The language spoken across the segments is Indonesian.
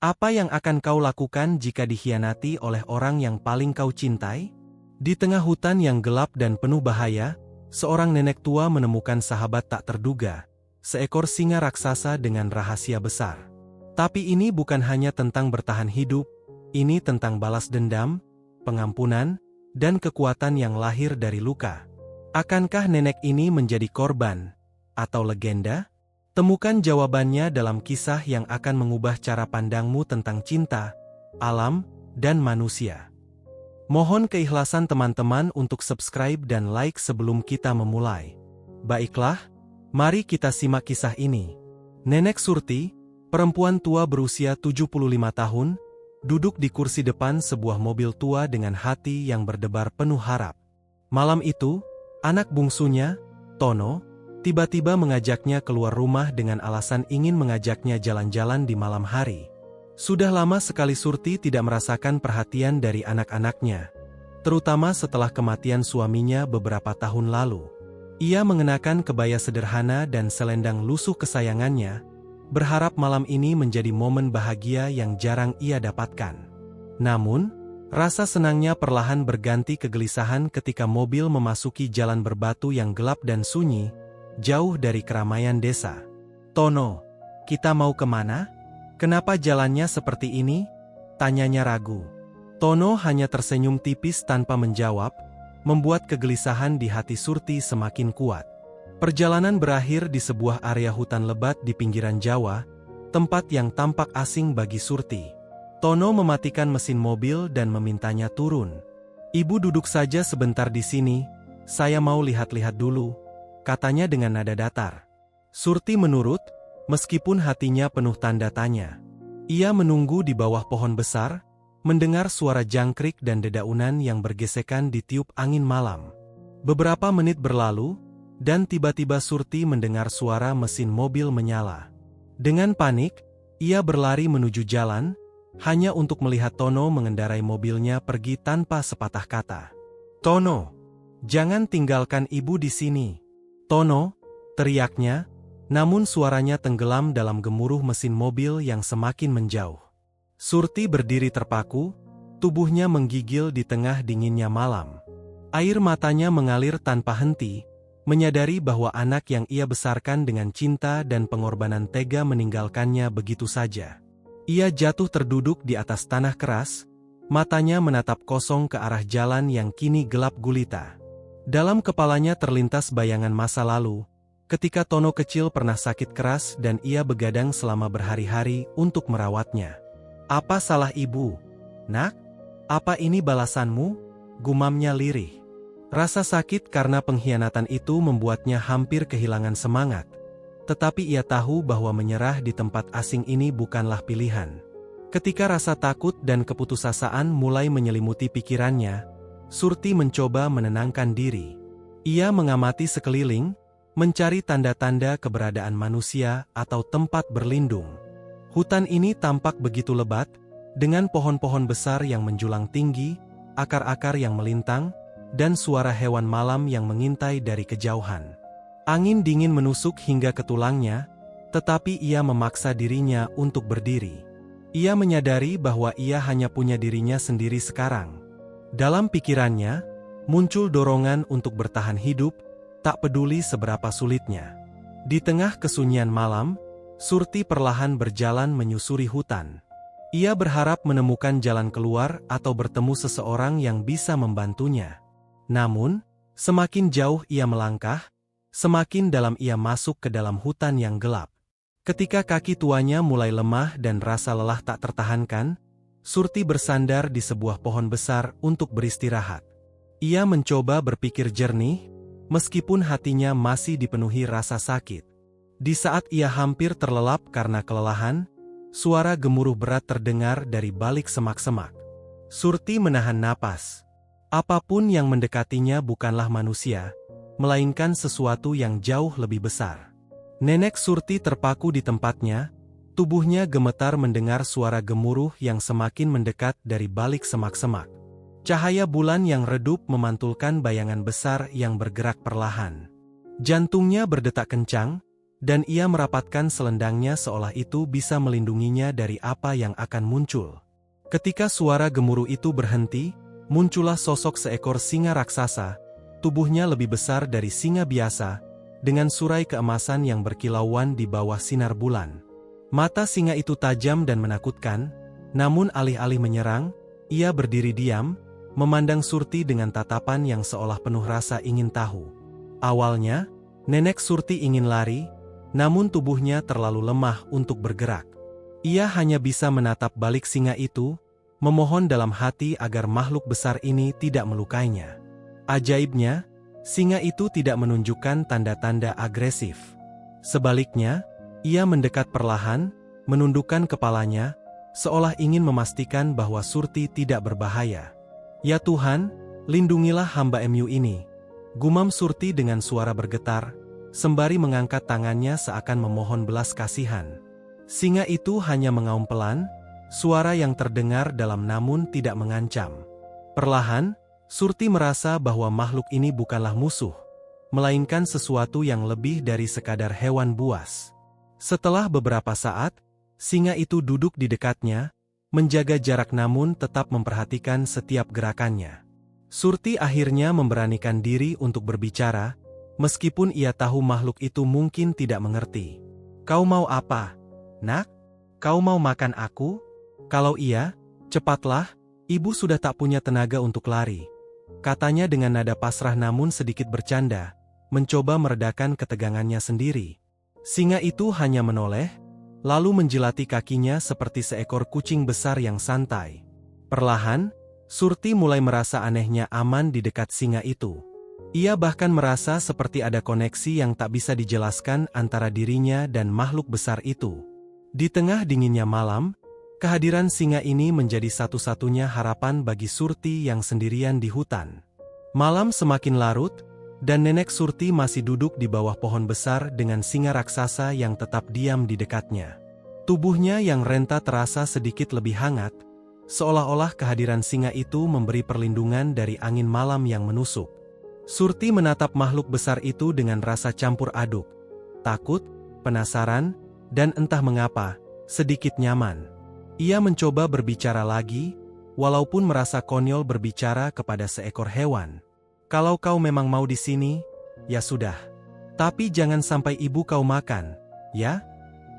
Apa yang akan kau lakukan jika dikhianati oleh orang yang paling kau cintai? Di tengah hutan yang gelap dan penuh bahaya, seorang nenek tua menemukan sahabat tak terduga, seekor singa raksasa dengan rahasia besar. Tapi ini bukan hanya tentang bertahan hidup, ini tentang balas dendam, pengampunan, dan kekuatan yang lahir dari luka. Akankah nenek ini menjadi korban atau legenda? Temukan jawabannya dalam kisah yang akan mengubah cara pandangmu tentang cinta, alam, dan manusia. Mohon keikhlasan teman-teman untuk subscribe dan like sebelum kita memulai. Baiklah, mari kita simak kisah ini. Nenek Surti, perempuan tua berusia 75 tahun, duduk di kursi depan sebuah mobil tua dengan hati yang berdebar penuh harap. Malam itu, anak bungsunya, Tono, tiba-tiba mengajaknya keluar rumah dengan alasan ingin mengajaknya jalan-jalan di malam hari. Sudah lama sekali Surti tidak merasakan perhatian dari anak-anaknya, terutama setelah kematian suaminya beberapa tahun lalu. Ia mengenakan kebaya sederhana dan selendang lusuh kesayangannya, berharap malam ini menjadi momen bahagia yang jarang ia dapatkan. Namun, rasa senangnya perlahan berganti kegelisahan ketika mobil memasuki jalan berbatu yang gelap dan sunyi, jauh dari keramaian desa. "Tono, kita mau kemana? Kenapa jalannya seperti ini?" tanyanya ragu. Tono hanya tersenyum tipis tanpa menjawab, membuat kegelisahan di hati Surti semakin kuat. Perjalanan berakhir di sebuah area hutan lebat di pinggiran Jawa, tempat yang tampak asing bagi Surti. Tono mematikan mesin mobil dan memintanya turun. "Ibu duduk saja sebentar di sini, saya mau lihat-lihat dulu," katanya dengan nada datar. Surti menurut, meskipun hatinya penuh tanda tanya. Ia menunggu di bawah pohon besar, mendengar suara jangkrik dan dedaunan yang bergesekan ditiup angin malam. Beberapa menit berlalu, dan tiba-tiba Surti mendengar suara mesin mobil menyala. Dengan panik, ia berlari menuju jalan, hanya untuk melihat Tono mengendarai mobilnya pergi tanpa sepatah kata. "Tono, jangan tinggalkan ibu di sini. Tono," teriaknya, namun suaranya tenggelam dalam gemuruh mesin mobil yang semakin menjauh. Surti berdiri terpaku, tubuhnya menggigil di tengah dinginnya malam. Air matanya mengalir tanpa henti, menyadari bahwa anak yang ia besarkan dengan cinta dan pengorbanan tega meninggalkannya begitu saja. Ia jatuh terduduk di atas tanah keras, matanya menatap kosong ke arah jalan yang kini gelap gulita. Dalam kepalanya terlintas bayangan masa lalu, ketika Tono kecil pernah sakit keras dan ia begadang selama berhari-hari untuk merawatnya. "Apa salah ibu, Nak? Apa ini balasanmu?" gumamnya lirih. Rasa sakit karena pengkhianatan itu membuatnya hampir kehilangan semangat. Tetapi ia tahu bahwa menyerah di tempat asing ini bukanlah pilihan. Ketika rasa takut dan keputusasaan mulai menyelimuti pikirannya, Surti mencoba menenangkan diri. Ia mengamati sekeliling, mencari tanda-tanda keberadaan manusia atau tempat berlindung. Hutan ini tampak begitu lebat, dengan pohon-pohon besar yang menjulang tinggi, akar-akar yang melintang, dan suara hewan malam yang mengintai dari kejauhan. Angin dingin menusuk hingga ke tulangnya, tetapi ia memaksa dirinya untuk berdiri. Ia menyadari bahwa ia hanya punya dirinya sendiri sekarang. Dalam pikirannya, muncul dorongan untuk bertahan hidup, tak peduli seberapa sulitnya. Di tengah kesunyian malam, Surti perlahan berjalan menyusuri hutan. Ia berharap menemukan jalan keluar atau bertemu seseorang yang bisa membantunya. Namun, semakin jauh ia melangkah, semakin dalam ia masuk ke dalam hutan yang gelap. Ketika kaki tuanya mulai lemah dan rasa lelah tak tertahankan, Surti bersandar di sebuah pohon besar untuk beristirahat. Ia mencoba berpikir jernih, meskipun hatinya masih dipenuhi rasa sakit. Di saat ia hampir terlelap karena kelelahan, suara gemuruh berat terdengar dari balik semak-semak. Surti menahan napas. Apapun yang mendekatinya bukanlah manusia, melainkan sesuatu yang jauh lebih besar. Nenek Surti terpaku di tempatnya, tubuhnya gemetar mendengar suara gemuruh yang semakin mendekat dari balik semak-semak. Cahaya bulan yang redup memantulkan bayangan besar yang bergerak perlahan. Jantungnya berdetak kencang, dan ia merapatkan selendangnya seolah itu bisa melindunginya dari apa yang akan muncul. Ketika suara gemuruh itu berhenti, muncullah sosok seekor singa raksasa, tubuhnya lebih besar dari singa biasa, dengan surai keemasan yang berkilauan di bawah sinar bulan. Mata singa itu tajam dan menakutkan, namun alih-alih menyerang, ia berdiri diam, memandang Surti dengan tatapan yang seolah penuh rasa ingin tahu. Awalnya, Nenek Surti ingin lari, namun tubuhnya terlalu lemah untuk bergerak. Ia hanya bisa menatap balik singa itu, memohon dalam hati agar makhluk besar ini tidak melukainya. Ajaibnya, singa itu tidak menunjukkan tanda-tanda agresif. Sebaliknya, ia mendekat perlahan, menundukkan kepalanya, seolah ingin memastikan bahwa Surti tidak berbahaya. "Ya Tuhan, lindungilah hamba MU ini," gumam Surti dengan suara bergetar, sembari mengangkat tangannya seakan memohon belas kasihan. Singa itu hanya mengaum pelan, suara yang terdengar dalam namun tidak mengancam. Perlahan, Surti merasa bahwa makhluk ini bukanlah musuh, melainkan sesuatu yang lebih dari sekadar hewan buas. Setelah beberapa saat, singa itu duduk di dekatnya, menjaga jarak namun tetap memperhatikan setiap gerakannya. Surti akhirnya memberanikan diri untuk berbicara, meskipun ia tahu makhluk itu mungkin tidak mengerti. "Kau mau apa, Nak? Kau mau makan aku? Kalau iya, cepatlah, ibu sudah tak punya tenaga untuk lari," katanya dengan nada pasrah namun sedikit bercanda, mencoba meredakan ketegangannya sendiri. Singa itu hanya menoleh, lalu menjilati kakinya seperti seekor kucing besar yang santai. Perlahan, Surti mulai merasa anehnya aman di dekat singa itu. Ia bahkan merasa seperti ada koneksi yang tak bisa dijelaskan antara dirinya dan makhluk besar itu. Di tengah dinginnya malam, kehadiran singa ini menjadi satu-satunya harapan bagi Surti yang sendirian di hutan. Malam semakin larut, dan Nenek Surti masih duduk di bawah pohon besar dengan singa raksasa yang tetap diam di dekatnya. Tubuhnya yang renta terasa sedikit lebih hangat, seolah-olah kehadiran singa itu memberi perlindungan dari angin malam yang menusuk. Surti menatap makhluk besar itu dengan rasa campur aduk, takut, penasaran, dan entah mengapa, sedikit nyaman. Ia mencoba berbicara lagi, walaupun merasa konyol berbicara kepada seekor hewan. "Kalau kau memang mau di sini, ya sudah. Tapi jangan sampai ibu kau makan, ya?"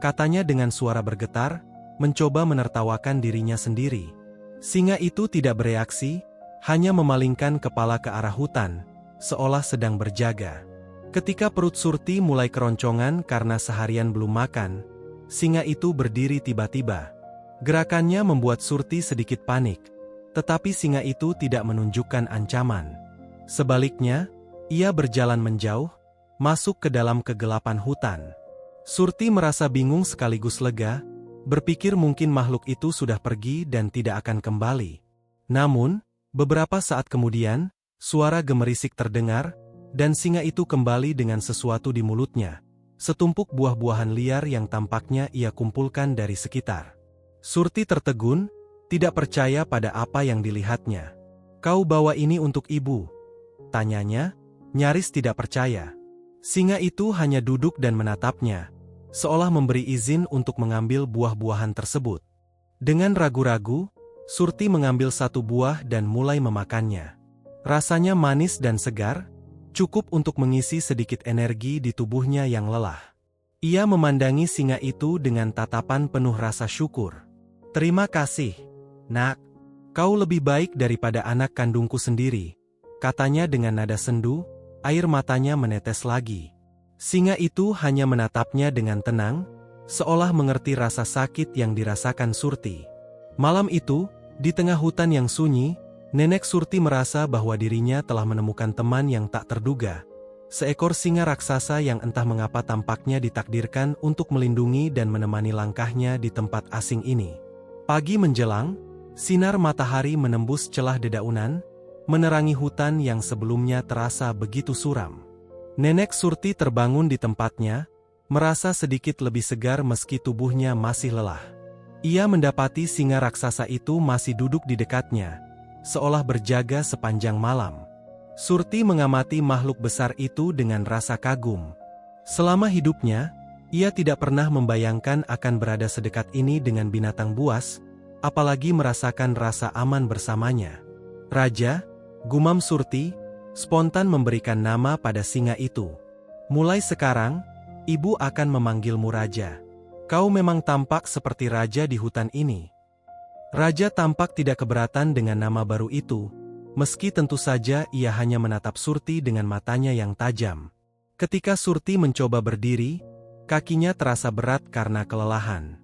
katanya dengan suara bergetar, mencoba menertawakan dirinya sendiri. Singa itu tidak bereaksi, hanya memalingkan kepala ke arah hutan, seolah sedang berjaga. Ketika perut Surti mulai keroncongan karena seharian belum makan, singa itu berdiri tiba-tiba. Gerakannya membuat Surti sedikit panik, tetapi singa itu tidak menunjukkan ancaman. Sebaliknya, ia berjalan menjauh, masuk ke dalam kegelapan hutan. Surti merasa bingung sekaligus lega, berpikir mungkin makhluk itu sudah pergi dan tidak akan kembali. Namun, beberapa saat kemudian, suara gemerisik terdengar, dan singa itu kembali dengan sesuatu di mulutnya. Setumpuk buah-buahan liar yang tampaknya ia kumpulkan dari sekitar. Surti tertegun, tidak percaya pada apa yang dilihatnya. "Kau bawa ini untuk ibu?" tanyanya, nyaris tidak percaya. Singa itu hanya duduk dan menatapnya, seolah memberi izin untuk mengambil buah-buahan tersebut. Dengan ragu-ragu, Surti mengambil satu buah dan mulai memakannya. Rasanya manis dan segar, cukup untuk mengisi sedikit energi di tubuhnya yang lelah. Ia memandangi singa itu dengan tatapan penuh rasa syukur. "Terima kasih, Nak. Kau lebih baik daripada anak kandungku sendiri," katanya dengan nada sendu, air matanya menetes lagi. Singa itu hanya menatapnya dengan tenang, seolah mengerti rasa sakit yang dirasakan Surti. Malam itu, di tengah hutan yang sunyi, Nenek Surti merasa bahwa dirinya telah menemukan teman yang tak terduga. Seekor singa raksasa yang entah mengapa tampaknya ditakdirkan untuk melindungi dan menemani langkahnya di tempat asing ini. Pagi menjelang, sinar matahari menembus celah dedaunan, menerangi hutan yang sebelumnya terasa begitu suram. Nenek Surti terbangun di tempatnya, merasa sedikit lebih segar meski tubuhnya masih lelah. Ia mendapati singa raksasa itu masih duduk di dekatnya, seolah berjaga sepanjang malam. Surti mengamati makhluk besar itu dengan rasa kagum. Selama hidupnya, Ia tidak pernah membayangkan akan berada sedekat ini dengan binatang buas, apalagi merasakan rasa aman bersamanya. "Raja," gumam Surti, spontan memberikan nama pada singa itu. "Mulai sekarang, ibu akan memanggilmu Raja. Kau memang tampak seperti raja di hutan ini." Raja tampak tidak keberatan dengan nama baru itu, meski tentu saja ia hanya menatap Surti dengan matanya yang tajam. Ketika Surti mencoba berdiri, kakinya terasa berat karena kelelahan.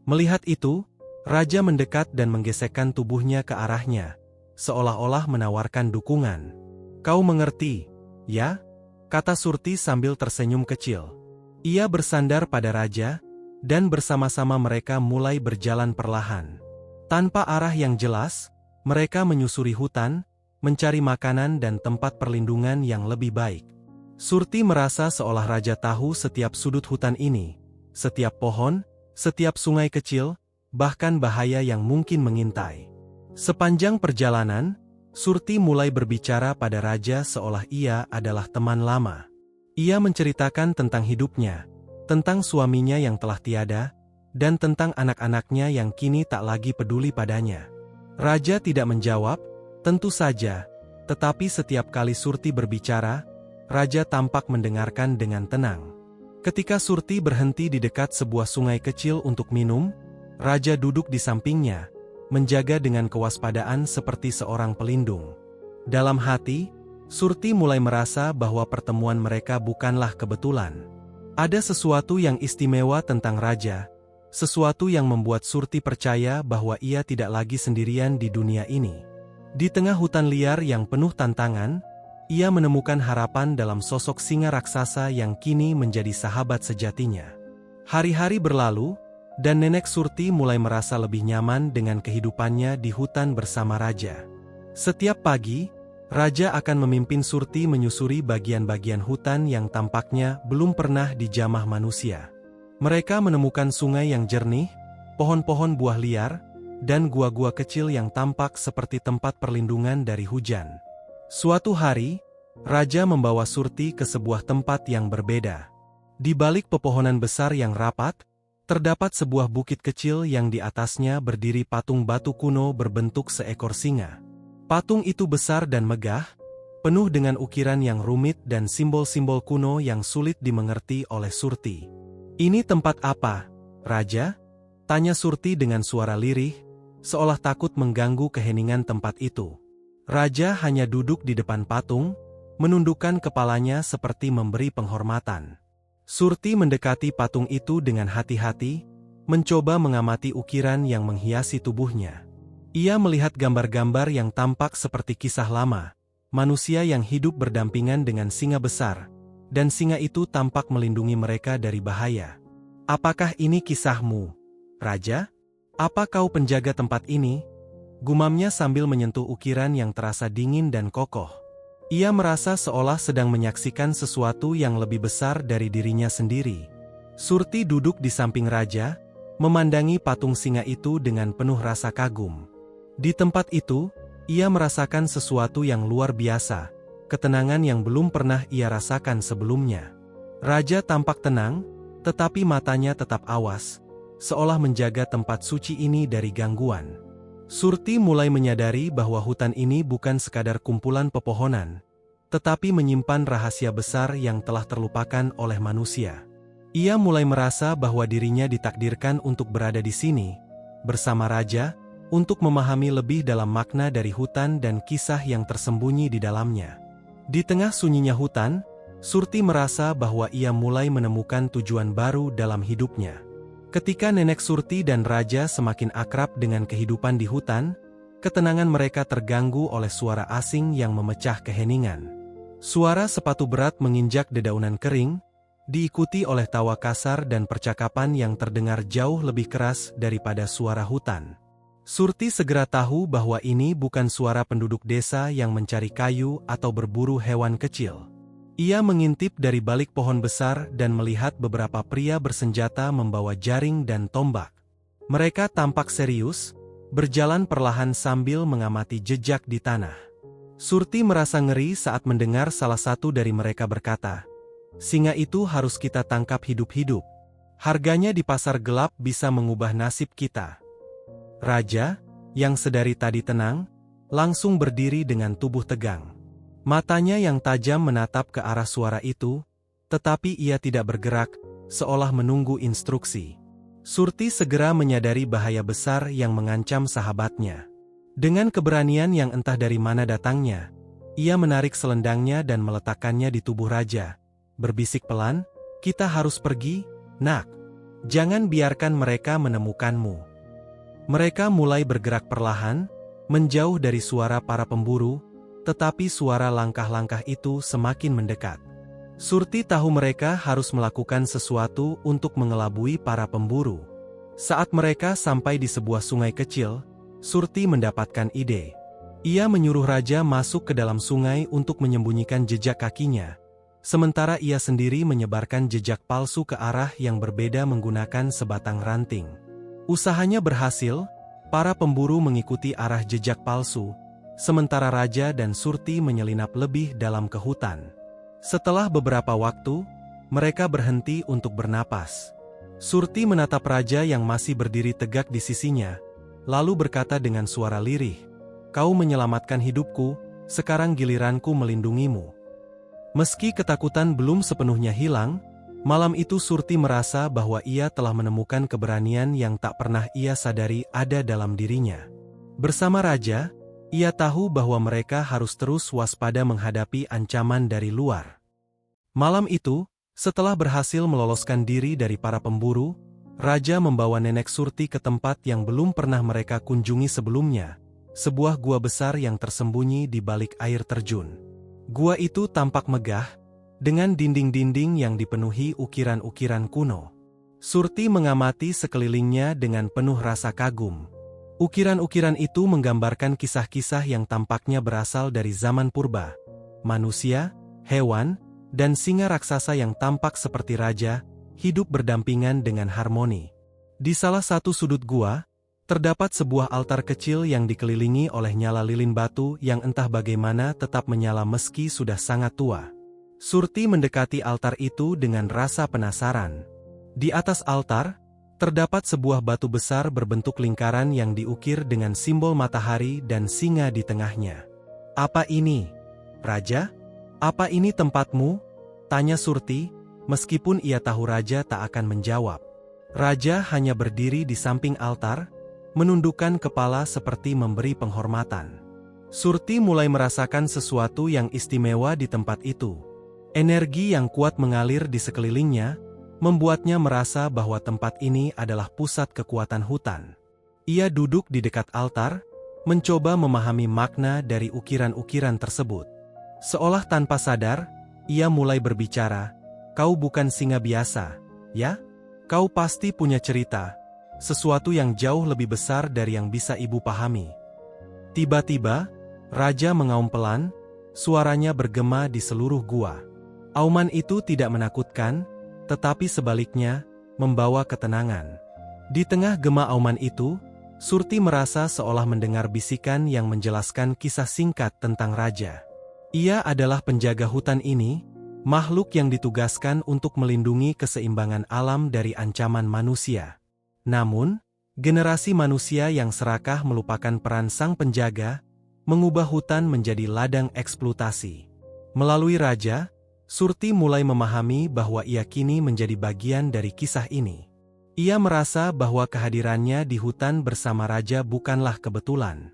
Melihat itu, Raja mendekat dan menggesekkan tubuhnya ke arahnya, seolah-olah menawarkan dukungan. "Kau mengerti, ya?" kata Surti sambil tersenyum kecil. Ia bersandar pada Raja, dan bersama-sama mereka mulai berjalan perlahan. Tanpa arah yang jelas, mereka menyusuri hutan, mencari makanan dan tempat perlindungan yang lebih baik. Surti merasa seolah Raja tahu setiap sudut hutan ini, setiap pohon, setiap sungai kecil, bahkan bahaya yang mungkin mengintai. Sepanjang perjalanan, Surti mulai berbicara pada Raja seolah ia adalah teman lama. Ia menceritakan tentang hidupnya, tentang suaminya yang telah tiada, dan tentang anak-anaknya yang kini tak lagi peduli padanya. Raja tidak menjawab, tentu saja, tetapi setiap kali Surti berbicara, Raja tampak mendengarkan dengan tenang. Ketika Surti berhenti di dekat sebuah sungai kecil untuk minum, Raja duduk di sampingnya, menjaga dengan kewaspadaan seperti seorang pelindung. Dalam hati, Surti mulai merasa bahwa pertemuan mereka bukanlah kebetulan. Ada sesuatu yang istimewa tentang Raja, sesuatu yang membuat Surti percaya bahwa ia tidak lagi sendirian di dunia ini. Di tengah hutan liar yang penuh tantangan, ia menemukan harapan dalam sosok singa raksasa yang kini menjadi sahabat sejatinya. Hari-hari berlalu, dan Nenek Surti mulai merasa lebih nyaman dengan kehidupannya di hutan bersama Raja. Setiap pagi, Raja akan memimpin Surti menyusuri bagian-bagian hutan yang tampaknya belum pernah dijamah manusia. Mereka menemukan sungai yang jernih, pohon-pohon buah liar, dan gua-gua kecil yang tampak seperti tempat perlindungan dari hujan. Suatu hari, Raja membawa Surti ke sebuah tempat yang berbeda. Di balik pepohonan besar yang rapat, terdapat sebuah bukit kecil yang di atasnya berdiri patung batu kuno berbentuk seekor singa. Patung itu besar dan megah, penuh dengan ukiran yang rumit dan simbol-simbol kuno yang sulit dimengerti oleh Surti. "Ini tempat apa, Raja?" tanya Surti dengan suara lirih, seolah takut mengganggu keheningan tempat itu. Raja hanya duduk di depan patung, menundukkan kepalanya seperti memberi penghormatan. Surti mendekati patung itu dengan hati-hati, mencoba mengamati ukiran yang menghiasi tubuhnya. Ia melihat gambar-gambar yang tampak seperti kisah lama, manusia yang hidup berdampingan dengan singa besar, dan singa itu tampak melindungi mereka dari bahaya. "Apakah ini kisahmu, Raja? Apa kau penjaga tempat ini?" gumamnya sambil menyentuh ukiran yang terasa dingin dan kokoh. Ia merasa seolah sedang menyaksikan sesuatu yang lebih besar dari dirinya sendiri. Surti duduk di samping Raja, memandangi patung singa itu dengan penuh rasa kagum. Di tempat itu, ia merasakan sesuatu yang luar biasa, ketenangan yang belum pernah ia rasakan sebelumnya. Raja tampak tenang, tetapi matanya tetap awas, seolah menjaga tempat suci ini dari gangguan. Surti mulai menyadari bahwa hutan ini bukan sekadar kumpulan pepohonan, tetapi menyimpan rahasia besar yang telah terlupakan oleh manusia. Ia mulai merasa bahwa dirinya ditakdirkan untuk berada di sini, bersama Raja, untuk memahami lebih dalam makna dari hutan dan kisah yang tersembunyi di dalamnya. Di tengah sunyinya hutan, Surti merasa bahwa ia mulai menemukan tujuan baru dalam hidupnya. Ketika Nenek Surti dan Raja semakin akrab dengan kehidupan di hutan, ketenangan mereka terganggu oleh suara asing yang memecah keheningan. Suara sepatu berat menginjak dedaunan kering, diikuti oleh tawa kasar dan percakapan yang terdengar jauh lebih keras daripada suara hutan. Surti segera tahu bahwa ini bukan suara penduduk desa yang mencari kayu atau berburu hewan kecil. Ia mengintip dari balik pohon besar dan melihat beberapa pria bersenjata membawa jaring dan tombak. Mereka tampak serius, berjalan perlahan sambil mengamati jejak di tanah. Surti merasa ngeri saat mendengar salah satu dari mereka berkata, "Singa itu harus kita tangkap hidup-hidup." Harganya di pasar gelap bisa mengubah nasib kita. Raja, yang sedari tadi tenang, langsung berdiri dengan tubuh tegang. Matanya yang tajam menatap ke arah suara itu, tetapi ia tidak bergerak, seolah menunggu instruksi. Surti segera menyadari bahaya besar yang mengancam sahabatnya. Dengan keberanian yang entah dari mana datangnya, ia menarik selendangnya dan meletakkannya di tubuh raja. Berbisik pelan, "Kita harus pergi, nak. Jangan biarkan mereka menemukanmu." Mereka mulai bergerak perlahan, menjauh dari suara para pemburu, tetapi suara langkah-langkah itu semakin mendekat. Surti tahu mereka harus melakukan sesuatu untuk mengelabui para pemburu. Saat mereka sampai di sebuah sungai kecil, Surti mendapatkan ide. Ia menyuruh raja masuk ke dalam sungai untuk menyembunyikan jejak kakinya, sementara ia sendiri menyebarkan jejak palsu ke arah yang berbeda menggunakan sebatang ranting. Usahanya berhasil. Para pemburu mengikuti arah jejak palsu, sementara raja dan Surti menyelinap lebih dalam ke hutan. Setelah beberapa waktu, mereka berhenti untuk bernapas. Surti menatap raja yang masih berdiri tegak di sisinya, lalu berkata dengan suara lirih, "Kau menyelamatkan hidupku, sekarang giliranku melindungimu." Meski ketakutan belum sepenuhnya hilang, malam itu Surti merasa bahwa ia telah menemukan keberanian yang tak pernah ia sadari ada dalam dirinya. Bersama raja, ia tahu bahwa mereka harus terus waspada menghadapi ancaman dari luar. Malam itu, setelah berhasil meloloskan diri dari para pemburu, raja membawa nenek Surti ke tempat yang belum pernah mereka kunjungi sebelumnya, sebuah gua besar yang tersembunyi di balik air terjun. Gua itu tampak megah, dengan dinding-dinding yang dipenuhi ukiran-ukiran kuno. Surti mengamati sekelilingnya dengan penuh rasa kagum. Ukiran-ukiran itu menggambarkan kisah-kisah yang tampaknya berasal dari zaman purba. Manusia, hewan, dan singa raksasa yang tampak seperti raja, hidup berdampingan dengan harmoni. Di salah satu sudut gua, terdapat sebuah altar kecil yang dikelilingi oleh nyala lilin batu yang entah bagaimana tetap menyala meski sudah sangat tua. Surti mendekati altar itu dengan rasa penasaran. Di atas altar, terdapat sebuah batu besar berbentuk lingkaran yang diukir dengan simbol matahari dan singa di tengahnya. "Apa ini, Raja? Apa ini tempatmu?" tanya Surti, meskipun ia tahu raja tak akan menjawab. Raja hanya berdiri di samping altar, menundukkan kepala seperti memberi penghormatan. Surti mulai merasakan sesuatu yang istimewa di tempat itu. Energi yang kuat mengalir di sekelilingnya, membuatnya merasa bahwa tempat ini adalah pusat kekuatan hutan. Ia duduk di dekat altar, mencoba memahami makna dari ukiran-ukiran tersebut. Seolah tanpa sadar, ia mulai berbicara, "Kau bukan singa biasa, ya? Kau pasti punya cerita, sesuatu yang jauh lebih besar dari yang bisa ibu pahami." Tiba-tiba, raja mengaum pelan, suaranya bergema di seluruh gua. Auman itu tidak menakutkan, tetapi sebaliknya, membawa ketenangan. Di tengah gema auman itu, Surti merasa seolah mendengar bisikan yang menjelaskan kisah singkat tentang raja. Ia adalah penjaga hutan ini, makhluk yang ditugaskan untuk melindungi keseimbangan alam dari ancaman manusia. Namun, generasi manusia yang serakah melupakan peran sang penjaga, mengubah hutan menjadi ladang eksploitasi. Melalui raja, Surti mulai memahami bahwa ia kini menjadi bagian dari kisah ini. Ia merasa bahwa kehadirannya di hutan bersama raja bukanlah kebetulan.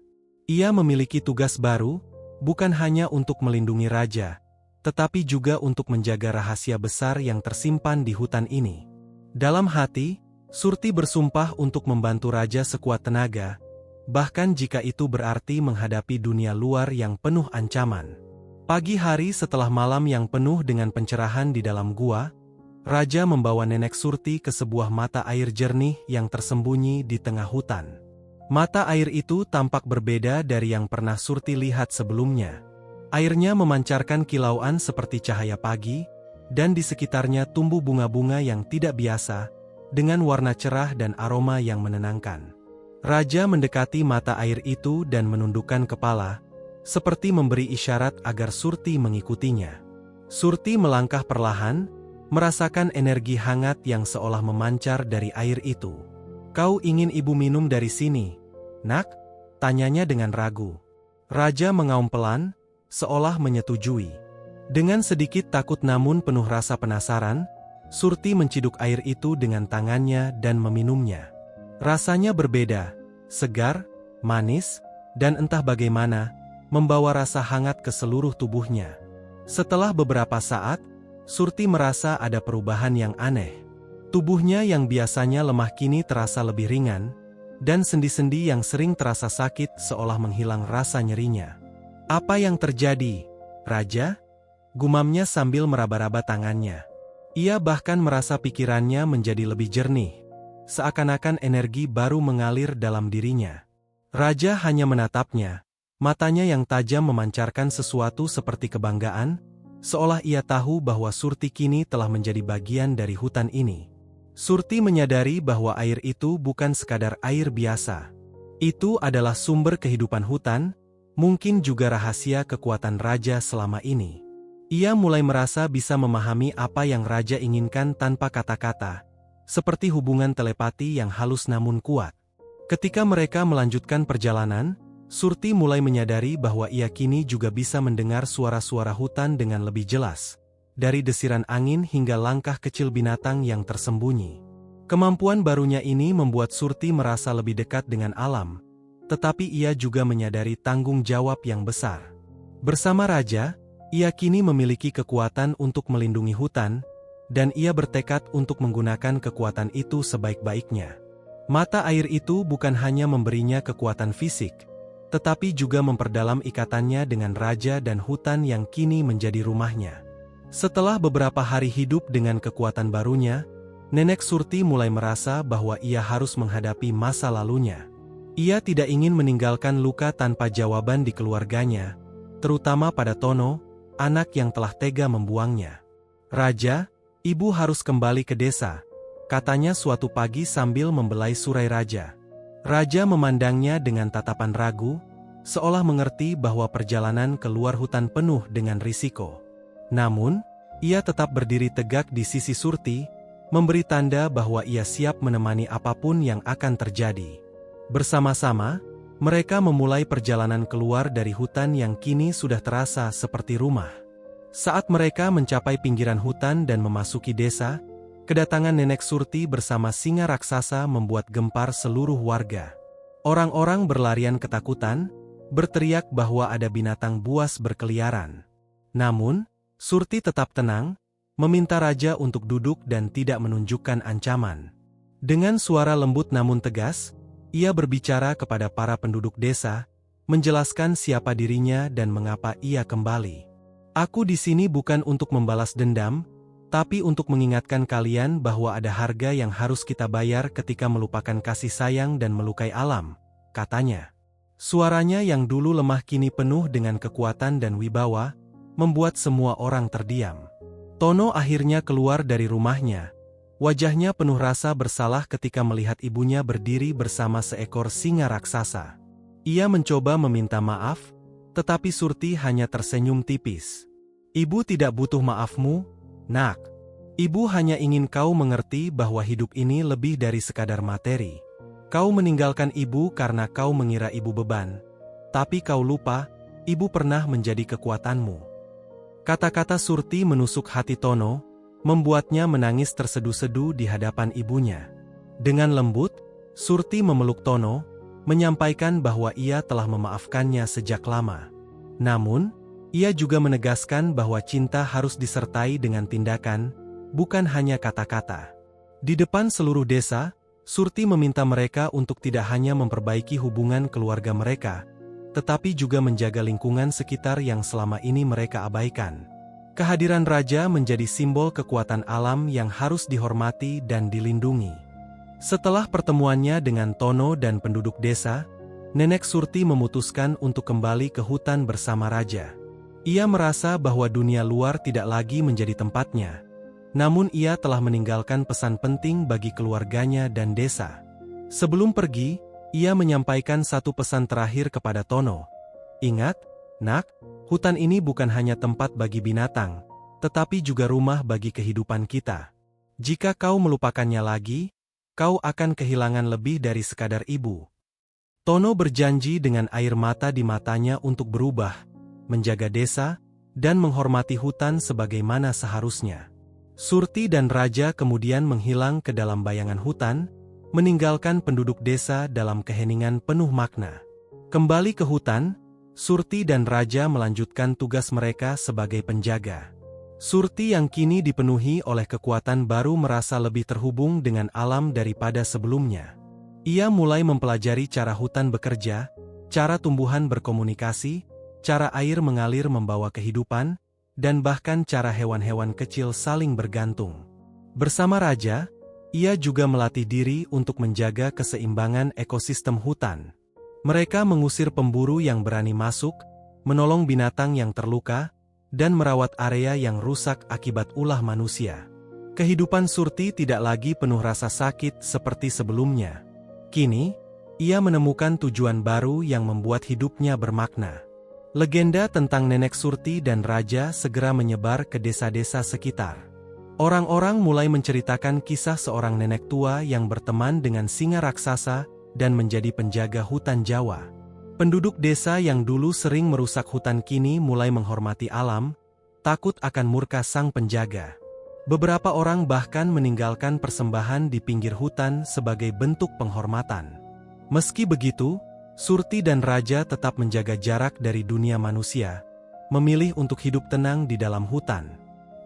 Ia memiliki tugas baru, bukan hanya untuk melindungi raja, tetapi juga untuk menjaga rahasia besar yang tersimpan di hutan ini. Dalam hati, Surti bersumpah untuk membantu raja sekuat tenaga, bahkan jika itu berarti menghadapi dunia luar yang penuh ancaman. Pagi hari setelah malam yang penuh dengan pencerahan di dalam gua, raja membawa nenek Surti ke sebuah mata air jernih yang tersembunyi di tengah hutan. Mata air itu tampak berbeda dari yang pernah Surti lihat sebelumnya. Airnya memancarkan kilauan seperti cahaya pagi, dan di sekitarnya tumbuh bunga-bunga yang tidak biasa, dengan warna cerah dan aroma yang menenangkan. Raja mendekati mata air itu dan menundukkan kepala, seperti memberi isyarat agar Surti mengikutinya. Surti melangkah perlahan, merasakan energi hangat yang seolah memancar dari air itu. "Kau ingin ibu minum dari sini, Nak?" tanyanya dengan ragu. Raja mengaum pelan, seolah menyetujui. Dengan sedikit takut namun penuh rasa penasaran, Surti menciduk air itu dengan tangannya dan meminumnya. Rasanya berbeda, segar, manis, dan entah bagaimana, membawa rasa hangat ke seluruh tubuhnya. Setelah beberapa saat, Surti merasa ada perubahan yang aneh. Tubuhnya yang biasanya lemah kini terasa lebih ringan, dan sendi-sendi yang sering terasa sakit seolah menghilang rasa nyerinya. "Apa yang terjadi, Raja?" gumamnya sambil meraba-raba tangannya. Ia bahkan merasa pikirannya menjadi lebih jernih. Seakan-akan energi baru mengalir dalam dirinya. Raja hanya menatapnya, matanya yang tajam memancarkan sesuatu seperti kebanggaan, seolah ia tahu bahwa Surti kini telah menjadi bagian dari hutan ini. Surti menyadari bahwa air itu bukan sekadar air biasa. Itu adalah sumber kehidupan hutan, mungkin juga rahasia kekuatan Raja selama ini. Ia mulai merasa bisa memahami apa yang Raja inginkan tanpa kata-kata, seperti hubungan telepati yang halus namun kuat. Ketika mereka melanjutkan perjalanan, Surti mulai menyadari bahwa ia kini juga bisa mendengar suara-suara hutan dengan lebih jelas, dari desiran angin hingga langkah kecil binatang yang tersembunyi. Kemampuan barunya ini membuat Surti merasa lebih dekat dengan alam, tetapi ia juga menyadari tanggung jawab yang besar. Bersama Raja, ia kini memiliki kekuatan untuk melindungi hutan, dan ia bertekad untuk menggunakan kekuatan itu sebaik-baiknya. Mata air itu bukan hanya memberinya kekuatan fisik, tetapi juga memperdalam ikatannya dengan Raja dan hutan yang kini menjadi rumahnya. Setelah beberapa hari hidup dengan kekuatan barunya, Nenek Surti mulai merasa bahwa ia harus menghadapi masa lalunya. Ia tidak ingin meninggalkan luka tanpa jawaban di keluarganya, terutama pada Tono, anak yang telah tega membuangnya. "Raja, ibu harus kembali ke desa," katanya suatu pagi sambil membelai surai Raja. Raja memandangnya dengan tatapan ragu, seolah mengerti bahwa perjalanan keluar hutan penuh dengan risiko. Namun, ia tetap berdiri tegak di sisi Surti, memberi tanda bahwa ia siap menemani apapun yang akan terjadi. Bersama-sama, mereka memulai perjalanan keluar dari hutan yang kini sudah terasa seperti rumah. Saat mereka mencapai pinggiran hutan dan memasuki desa, kedatangan Nenek Surti bersama singa raksasa membuat gempar seluruh warga. Orang-orang berlarian ketakutan, berteriak bahwa ada binatang buas berkeliaran. Namun, Surti tetap tenang, meminta Raja untuk duduk dan tidak menunjukkan ancaman. Dengan suara lembut namun tegas, ia berbicara kepada para penduduk desa, menjelaskan siapa dirinya dan mengapa ia kembali. "Aku di sini bukan untuk membalas dendam, tapi untuk mengingatkan kalian bahwa ada harga yang harus kita bayar ketika melupakan kasih sayang dan melukai alam," katanya. Suaranya yang dulu lemah kini penuh dengan kekuatan dan wibawa, membuat semua orang terdiam. Tono akhirnya keluar dari rumahnya. Wajahnya penuh rasa bersalah ketika melihat ibunya berdiri bersama seekor singa raksasa. Ia mencoba meminta maaf, tetapi Surti hanya tersenyum tipis. "Ibu tidak butuh maafmu, Nak. Ibu hanya ingin kau mengerti bahwa hidup ini lebih dari sekadar materi. Kau meninggalkan ibu karena kau mengira ibu beban, tapi kau lupa, ibu pernah menjadi kekuatanmu." Kata-kata Surti menusuk hati Tono, membuatnya menangis terseduh-seduh di hadapan ibunya. Dengan lembut, Surti memeluk Tono, menyampaikan bahwa ia telah memaafkannya sejak lama. Namun, ia juga menegaskan bahwa cinta harus disertai dengan tindakan, bukan hanya kata-kata. Di depan seluruh desa, Surti meminta mereka untuk tidak hanya memperbaiki hubungan keluarga mereka, tetapi juga menjaga lingkungan sekitar yang selama ini mereka abaikan. Kehadiran Raja menjadi simbol kekuatan alam yang harus dihormati dan dilindungi. Setelah pertemuannya dengan Tono dan penduduk desa, Nenek Surti memutuskan untuk kembali ke hutan bersama Raja. Ia merasa bahwa dunia luar tidak lagi menjadi tempatnya. Namun ia telah meninggalkan pesan penting bagi keluarganya dan desa. Sebelum pergi, ia menyampaikan satu pesan terakhir kepada Tono. "Ingat, Nak, hutan ini bukan hanya tempat bagi binatang, tetapi juga rumah bagi kehidupan kita. Jika kau melupakannya lagi, kau akan kehilangan lebih dari sekadar ibu. Tono berjanji dengan air mata di matanya untuk berubah, menjaga desa, dan menghormati hutan sebagaimana seharusnya. Surti dan Raja kemudian menghilang ke dalam bayangan hutan, meninggalkan penduduk desa dalam keheningan penuh makna. Kembali ke hutan, Surti dan Raja melanjutkan tugas mereka sebagai penjaga. Surti yang kini dipenuhi oleh kekuatan baru merasa lebih terhubung dengan alam daripada sebelumnya. Ia mulai mempelajari cara hutan bekerja, cara tumbuhan berkomunikasi, cara air mengalir membawa kehidupan, dan bahkan cara hewan-hewan kecil saling bergantung. Bersama Raja, ia juga melatih diri untuk menjaga keseimbangan ekosistem hutan. Mereka mengusir pemburu yang berani masuk, menolong binatang yang terluka, dan merawat area yang rusak akibat ulah manusia. Kehidupan Surti tidak lagi penuh rasa sakit seperti sebelumnya. Kini, ia menemukan tujuan baru yang membuat hidupnya bermakna. Legenda tentang Nenek Surti dan Raja segera menyebar ke desa-desa sekitar. Orang-orang mulai menceritakan kisah seorang nenek tua yang berteman dengan singa raksasa dan menjadi penjaga hutan Jawa. Penduduk desa yang dulu sering merusak hutan kini mulai menghormati alam, takut akan murka sang penjaga. Beberapa orang bahkan meninggalkan persembahan di pinggir hutan sebagai bentuk penghormatan. Meski begitu, Surti dan Raja tetap menjaga jarak dari dunia manusia, memilih untuk hidup tenang di dalam hutan.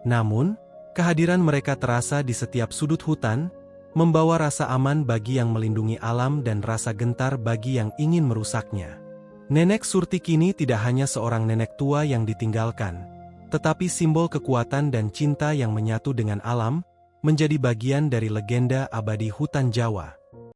Namun, kehadiran mereka terasa di setiap sudut hutan, membawa rasa aman bagi yang melindungi alam dan rasa gentar bagi yang ingin merusaknya. Nenek Surti kini tidak hanya seorang nenek tua yang ditinggalkan, tetapi simbol kekuatan dan cinta yang menyatu dengan alam, menjadi bagian dari legenda abadi hutan Jawa.